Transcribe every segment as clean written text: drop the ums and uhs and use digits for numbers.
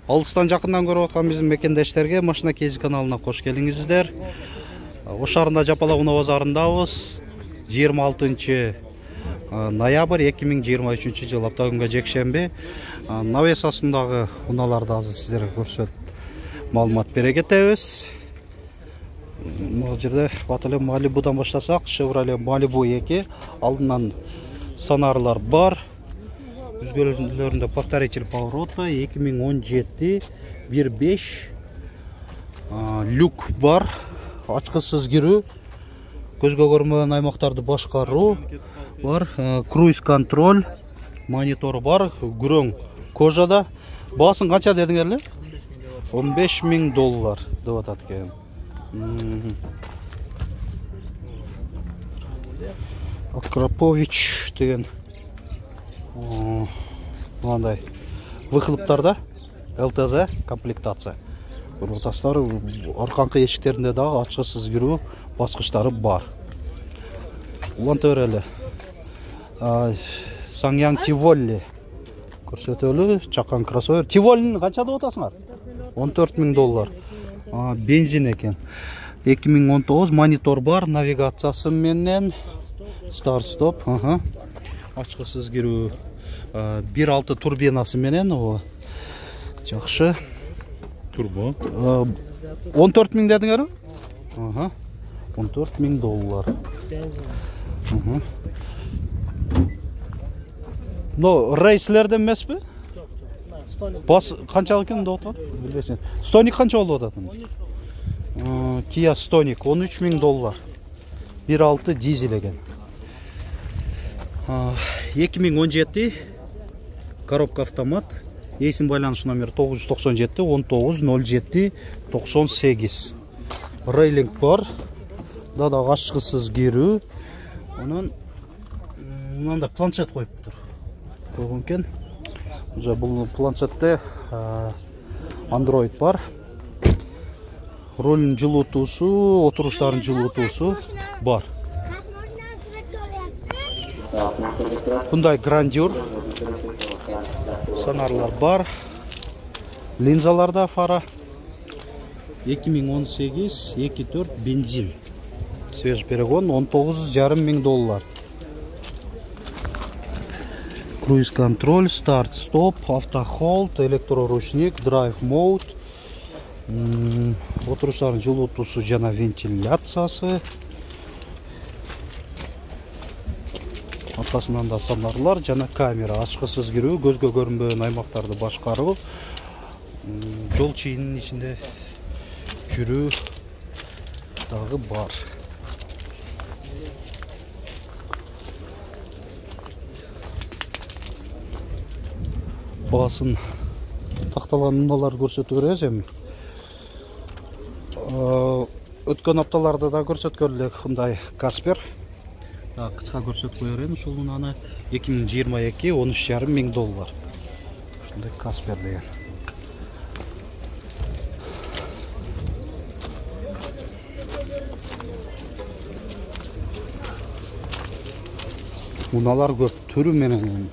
Алыстан жақындан көріп отқан біздің мекендештерге Машина KG каналына қош келіңіздер. Ошарында Жапалауына базарындабыз. 26 ноябрь 2023 жыл апта күнгі жекшембе. Навесасындағы уналарды азы сіздерге көрсет малымат бере кетебіз. Бұл жерде батылы Малибудан баштасақ, Chevrolet Malibu 2 алдынан сонарлар бар. Üzgüllerinde повторитель поворота 2017 1.5 люк бар, açqысыз кирүү, көзгө көрмөгөн аймактарды башкаруу бар, круиз контроль, монитор бар, күрөң кожада. Баасын канча дедиңер эле? $15.000 деп атат экен. Акрапович деген мынандай выхлоптарда ЛТЗ комплектация. Ротастары арканкы эшиктеринде дагы ачкысыз кирүү баскычтары бар. Уланта берели. Sanyang Tivoli көрсөтөлү, чакан кроссовер. Tivoli'ни канча деп атасыңар? $14.000. Бензин экен. 2019 монитор бар, навигациясы менен старт-стоп, ачкысыз кирүү. 1.6 турбинасы менен о жакшы. Турбо. 14.000 дедиңер? $14.000. Но рейслерден эмеспи? Бас канча экен деп атат? Билесиң. Стоник канча болуп атат? Kia Stonic $13.000. 1.6 дизель экен. 2017 коробка автомат. Есім байланыш номер 997 19 07 98. Рейлинг бар. Дада ачкысыз кирүү. Анан мында планшет коюп тур. Койгон экен. Бул планшетте Android бар. Рулдун жылытуусу, отуруштардын жылытуусу бар. Hyundai Grandeur сонарлар бар. Линзаларда фара 2018 2.4 бензин. Свеж перегон $19.500. Круиз контроль, старт, стоп, автохолд, электроручник, драйв мод. Отуруштардын жылытуусу жана вентиляциясы. Атасынан да сонарлар жана камера, ачкысыз кирүү, көзгө көрүнбөгөн аймактарды башкаруу, жол чыйынын ичинде жүрүү дагы бар. Баасын такталган уналар көрсөтүп беребиз эми. Өткөн апталарда да көрсөткөн элек Hyundai Casper. Кыска көрсөтүп коерем ушул унаны 2022 $13.500. Ушундай Casper деген. Уналар көп түрү менен.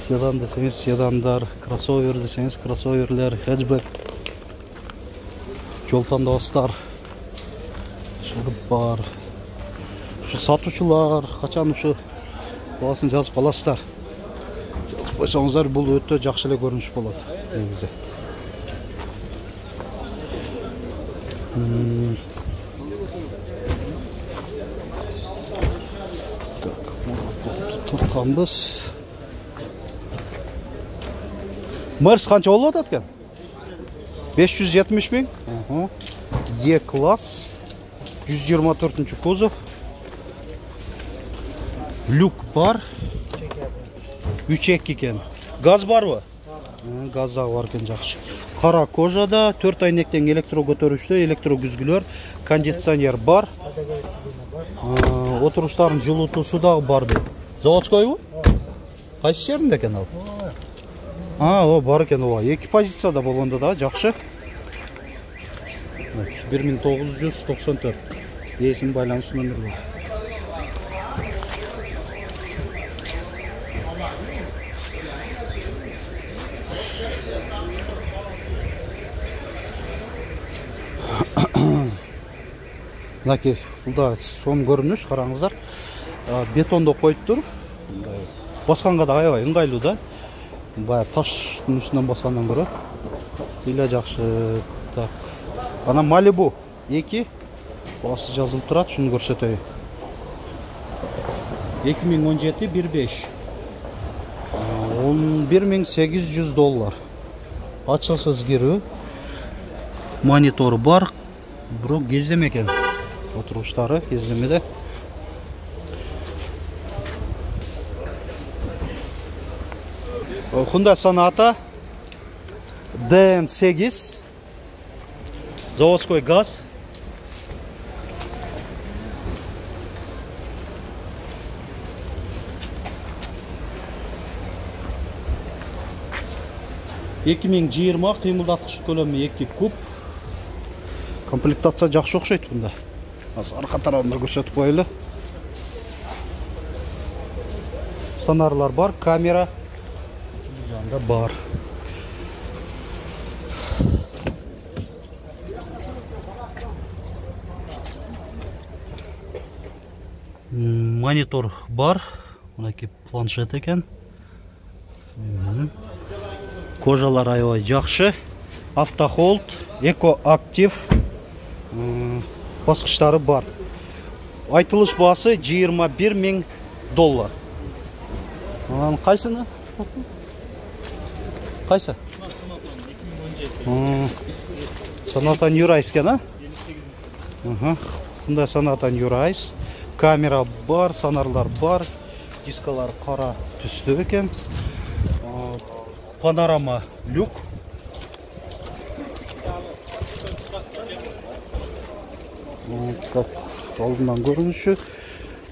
Седан десеңиз седандар, кроссовер десеңиз кроссоверлер, хэтчбэк, жол тандабастар бар. Ушу сатуучулар качан ушу баасын жазып аласыздар. Жазып койсоңуздар, бул өтө жакшы эле көрүнүш болот негизи. Турганбыз. Мерс канча болуп атат экен? 570.000. E-класс. 124 кузов. Люк бар. 3.2 экен. Газ барбы? Газ дагы бар экен, жакшы. Кара кожада, 4 айнектен электро көтөрүчтө, электро күзгүлөр, кондиционер бар. Отуруштардын жылытуусу дагы бар. Заводскойбу? Кайсы жеринде экен ал? О, бар екен, о, екі позицияда болғанда да жақшы. 1994. Есім байланыс нөмірі. Мынакей бул сон көрүнүш, караңыздар. Бетондоп коюптур. Басканга да аябай ыңгайлуу да. Баягы таштын үстүнөн баскандан көрө эле жакшы. Так. Ана Malibu 2 басы жазылып турат, шуну көрсөтөйүн. 2017-15 $11.800. Ачыксыз кирүү. Монитору бар, бирок кездеме экен. Отуруштары кездемеде. Hyundai Sonata DN8 заводской газ. кыймылдаткыч көлөмү 2 куб. Комплектация жакшы окшойт бунда. Азыр арка тарабында көрсөтүп коелу. Сонарлар бар, камера жанда бар. Монитор бар. Мынакей планшет экен. Кожалар аябай жакшы. Автохолд, экоактив. Баскычтары бар. Айтылыш баасы $21.000. Анан кайсыны? Кайсы? Sonata New Rise экен, а? Мында Sonata New Rise. Камера бар, сонарлар бар. Дискалар кара түстүү экен. Панорама люк. Так, алдынан көрүнүшү.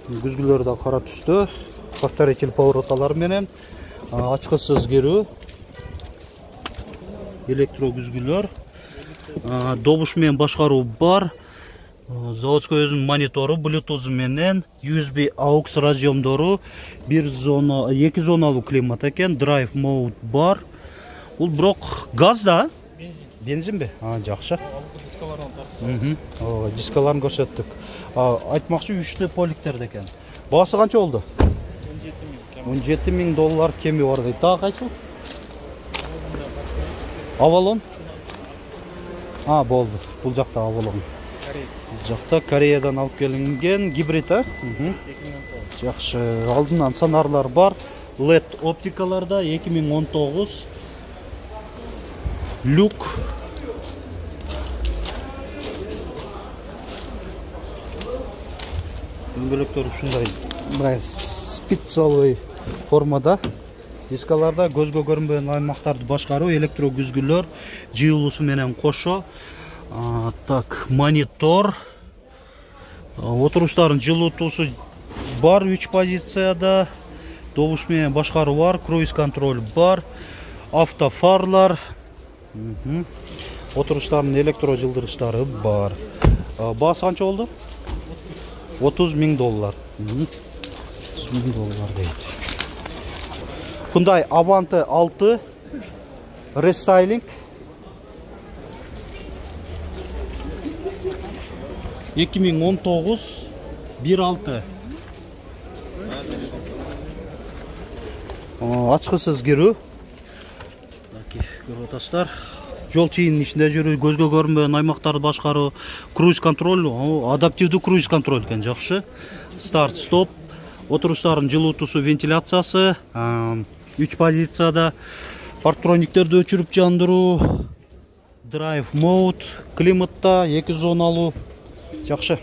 Күзгүлөр да кара түстүү. Повторитель повороталар менен. Ачкысыз кирүү. Электро күзгүлөр. Добуш менен башкаруу бар. Заводской өзүнүн монитору, Bluetooth менен, USB AUX разъемдору, 2 зоналуу климат экен, Drive Mode бар. Бул бирок газ да? Бензинби? Жакшы. Дискаларын көрсөттүк. Айтмакчы 3 поликтерде экен. Баасы канча болду? $17.000 кеми бар дейт. Дагы кайсыл? Avalon? Болду. Бул жакта Avalon. Жакта Кореядан алып келинген гибрид, Жакшы. Алдынан сонарлар бар. LED оптикаларда 2019. Люк. Дөңгөлөктөр ушундай специалый формада. Дискаларда көзгө көрүнбөгөн аймактарды башкаруу, электро күзгүлөр, жыйылуусу менен кошо. Так, монитор. Отуруштардын жылытуусу бар 3 позицияда. Добуш менен башкаруу бар, круиз контроль бар. Автофарлар. Отуруштардын электро жылдырыштары бар. Баасы канча болду? $30.000. $30.000 дейт. Hyundai Avante 6 Restyling 2019 1.6 ачкысыз кирүү. Көрүп атасыздар. Жол чыйынын ичинде жүрүү, көзгө көрүнбөгөн аймактарды башкаруу, круиз контроль, адаптивдүү круиз контроль экен, жакшы. Старт, стоп, отуруштардын жылытуусу, вентиляциясы, 3 позицияда, парктрониктерди өчүрүп жандыруу, Drive Mode, климатта 2 зоналуу, жакшы.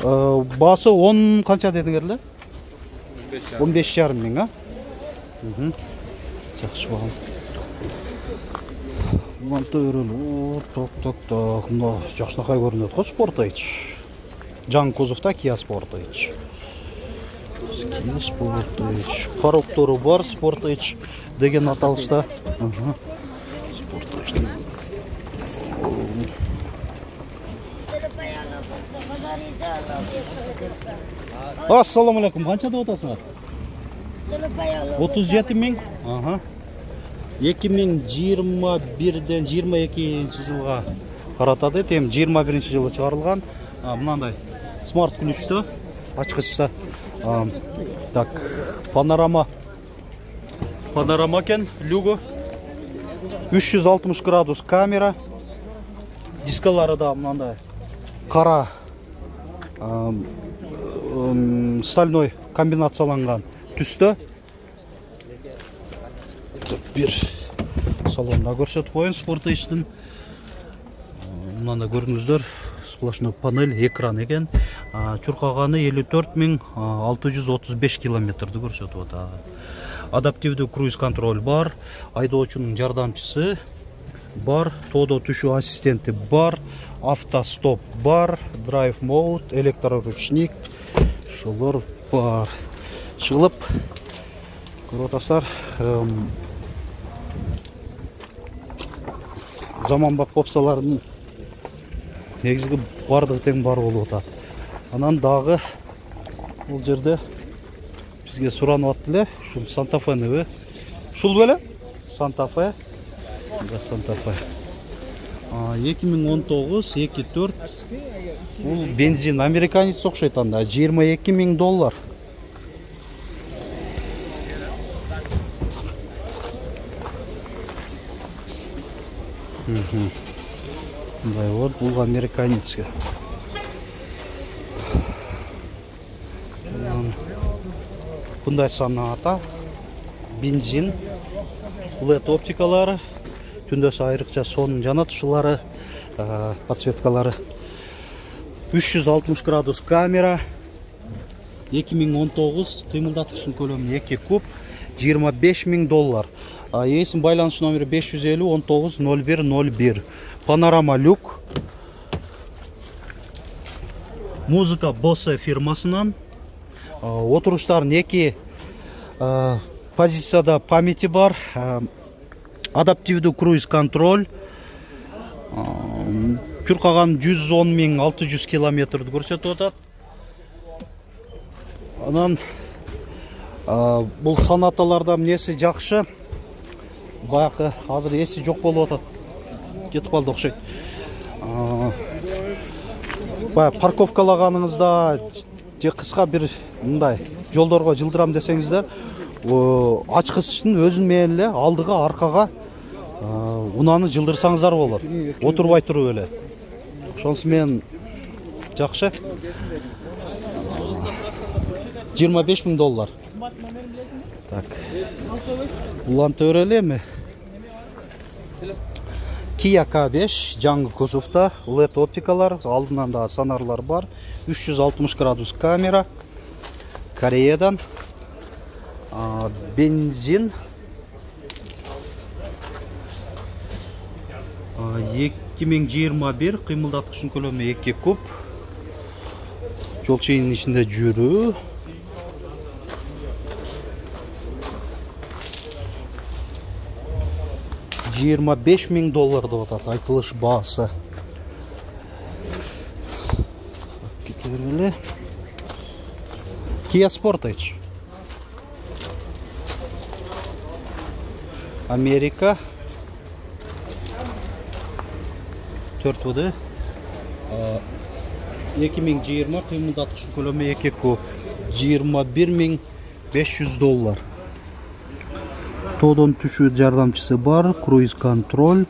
Баасы 10 канча дедиңер эле? 15.5 миң, Жакшы болгон. Мынта өрөлүү. Ток. Мына жакшынакай көрүнөт го Sportage. Жаңы кузовта Kia Sportage. Kia Sportage. Пароктору бар Sportage деген аталышта. Sportage. Ассаламу алейкум. Канча деп атасыңар? 37 миң. 2021-ден 22 жылга каратады. Тем 21 жылы чыгарылган. Мынандай смарт күнүштө ачкычта. Так, панорама экен, люгу. 360 градус камера. Дискалары да мынандай кара стальной комбинацияланган түстө. Бир салонда көрсөтүп коеюн Sportage'дин. Мында көрүңүздөр, сплошной панель, экран экен. Чуркаганы 54.635 километрди көрсөтүп атат. Адаптивдүү круиз контроль бар, айдоочунун жардамчысы бар, тоодо түшүү ассистенти бар, автостоп бар, драйв мод, электроручник, ошолор бар. Чыгылып көрүп атасыздар. Заманбап опциялардын негизги бардыгы тең бар болуп атат. Анан дагы бул жерде бизге суранып атты эле, ушул Santa Fe'ни. Ушул беле? Santa Fe. 2019 2.4. Бул бензин американец окшойт анда, $22.000. Мындай вот, бул американецке. Мындай санаата, бензин, LED оптикалары, түндөсү айрыкча сонун жанат ушулары, подсветкалары. 360 градус камера, 2019, кыймылдаткычтын көлөмү 2 куб, $25.000. Эсин байланыш номери 550 19 01 01. Панорама люк. Музыка Bose фирмасынан. Отуруштардын эки позицияда памяти бар. Адаптивдүү круиз контроль. Чуркаган 110.600 километрди көрсөтүп атат. Анан бул санаталарда эмнеси жакшы? Баягы азыр эси жок болуп атат. Кетип калды окшойт. Баягы парковкалаганыңызда же кыска бир мындай жолдорго жылдырам десеңиздер, ачкычтын өзүн менен эле алдыга, аркага унаны жылдырсаңыздар болот. Отурбай туруп эле. Ошонусу менен жакшы. $25.000. Так. Уланта өрелеми? Kia K5 жаңы кузовта, LED оптикалар, алдынан да сонарлар бар, 360 градус камера, Кореядан, бензин, 2021, кыймылдаткычтын көлөмү 2 куб, жол чейинин ичинде жүрүү. $25.000 деп атат айтылыш баасы. Кетеле. Kia Sportage. Америка. 4 2020 кыймылдаткычтын көлөмү 2 куб, $21.500. Тоодон түшүү жардамчысы бар, круиз контроль,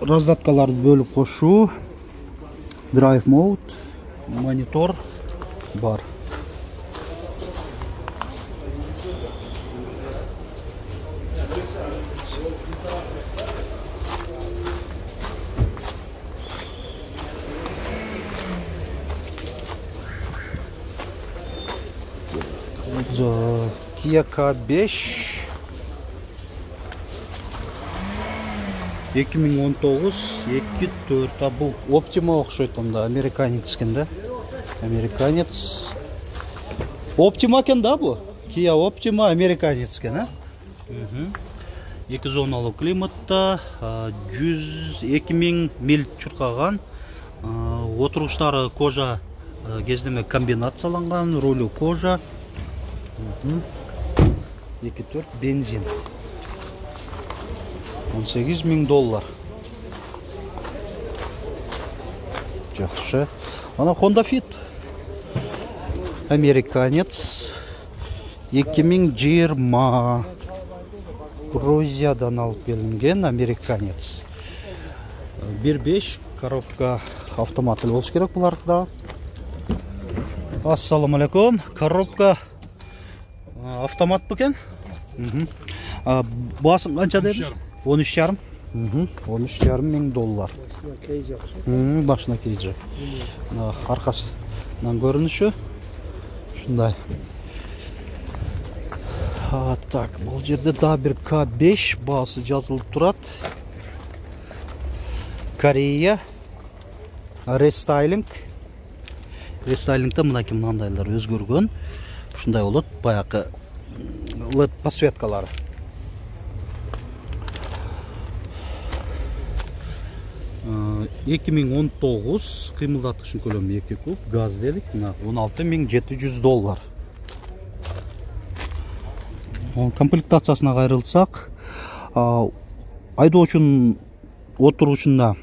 раздаткаларды бөлүп кошуу, драйв мод, монитор бар. Kia K5 2019 2.4. Бул Optima окшойт анда, американец экен да. Американец. Optima экен да бу. Kia Optima американец экен, а? 2 зоналуу климатта, 102.000 миль чуркаган. Отуруштары кожа кездеме комбинацияланган, рулю кожа. 2.4 бензин. $18.000. Жақсы. Ана Honda Fit. Американец. 2020. Грузиядан алып келінген американец. 1.5 коробка автоматы болуш керек буларда. Ассаламу алейкум. Коробка автомат бекен? Басым қанша дедin? 13,5. 13,5 мың доллар. Башына кейжі. Арқасынан көрініші. Шындай. Так, бұл жерде да бір К5 басы жазылып тұрады. Корея. Рестайлинг. Рестайлингта мынакей мынандайлар өзгөргөн. Шындай болот, баягы LED подсветкалары. — 2019 кыймылдаткычын көлөмү 2 куб, газ дедик, 16.700 доллар. Комплектациясына кайрылсак, айдоочунун отургучунда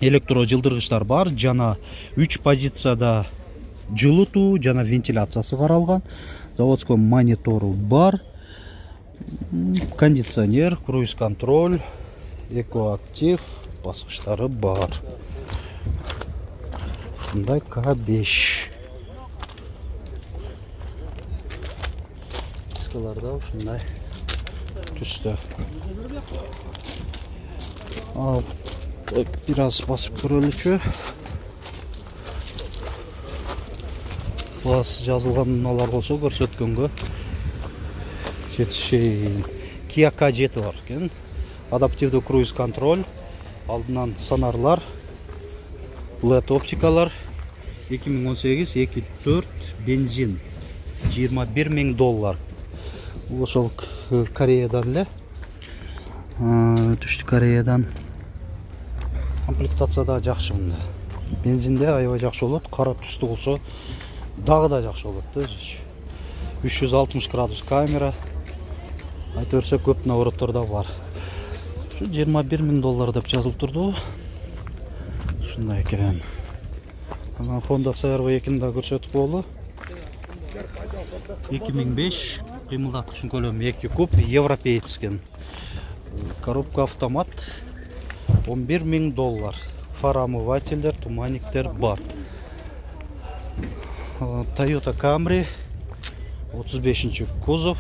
электро жылдыргычтар бар, жана 3 позицияда жылытуу жана вентиляциясы каралган. Заводской монитору бар, кондиционер, круиз контроль, экоактив баскычтары бар. Ушундай К5. Дискаларда ушундай түстө. Biraz басып көрөлүчү. Бас жазылган мыналар болсо көрсөткөнгө жетишейин. Kia K7 бар экен. Адаптивдүү круиз контроль, алдынан сонарлар, LED оптикалар, 2018 2.4 бензин, 21.000 доллар. Бул ошол Кореядан эле. Түштү Кореядан. Комплектацияда жакшы мында. Бензинде аябай жакшы болот, кара түстүү болсо дагы да жакшы болот. 360 градус камера. Айта берсе көп навороттор да бар. Şu 21.000 доллар деп жазылып турду. Шундай экен. Ана Honda CR-V 2-ни да көрсөтүп болду. 2005 кыймылдаткычын көлөмү 2 куб, европеец экен. Коробка автомат 11.000 доллар. Фар омывательдер, туманниктер бар. Toyota Camry 35 кузов.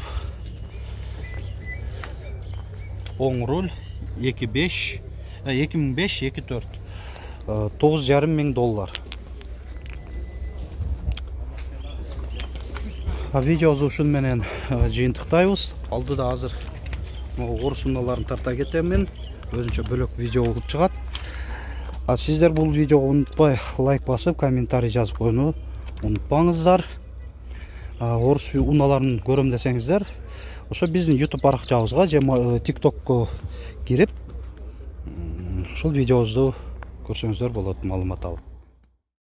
Оң руль 2005 2.4 9.500 доллар. Видеозу ушун менен жыйынтыктайбыз. Алдыда азыр орус унааларын тарта кетемин. Өзүнчө бөлөк видео болуп чыгат. Сиздер бул видеого унутпай лайк басып, комментарий жазып койууну унутпаңыздар. Орус унааларын көрөм десеңиздер, ошо биздин YouTube баракчабызга же TikTokко кирип, ушул видеобузду көрсөңүздөр болот, маалымат алып.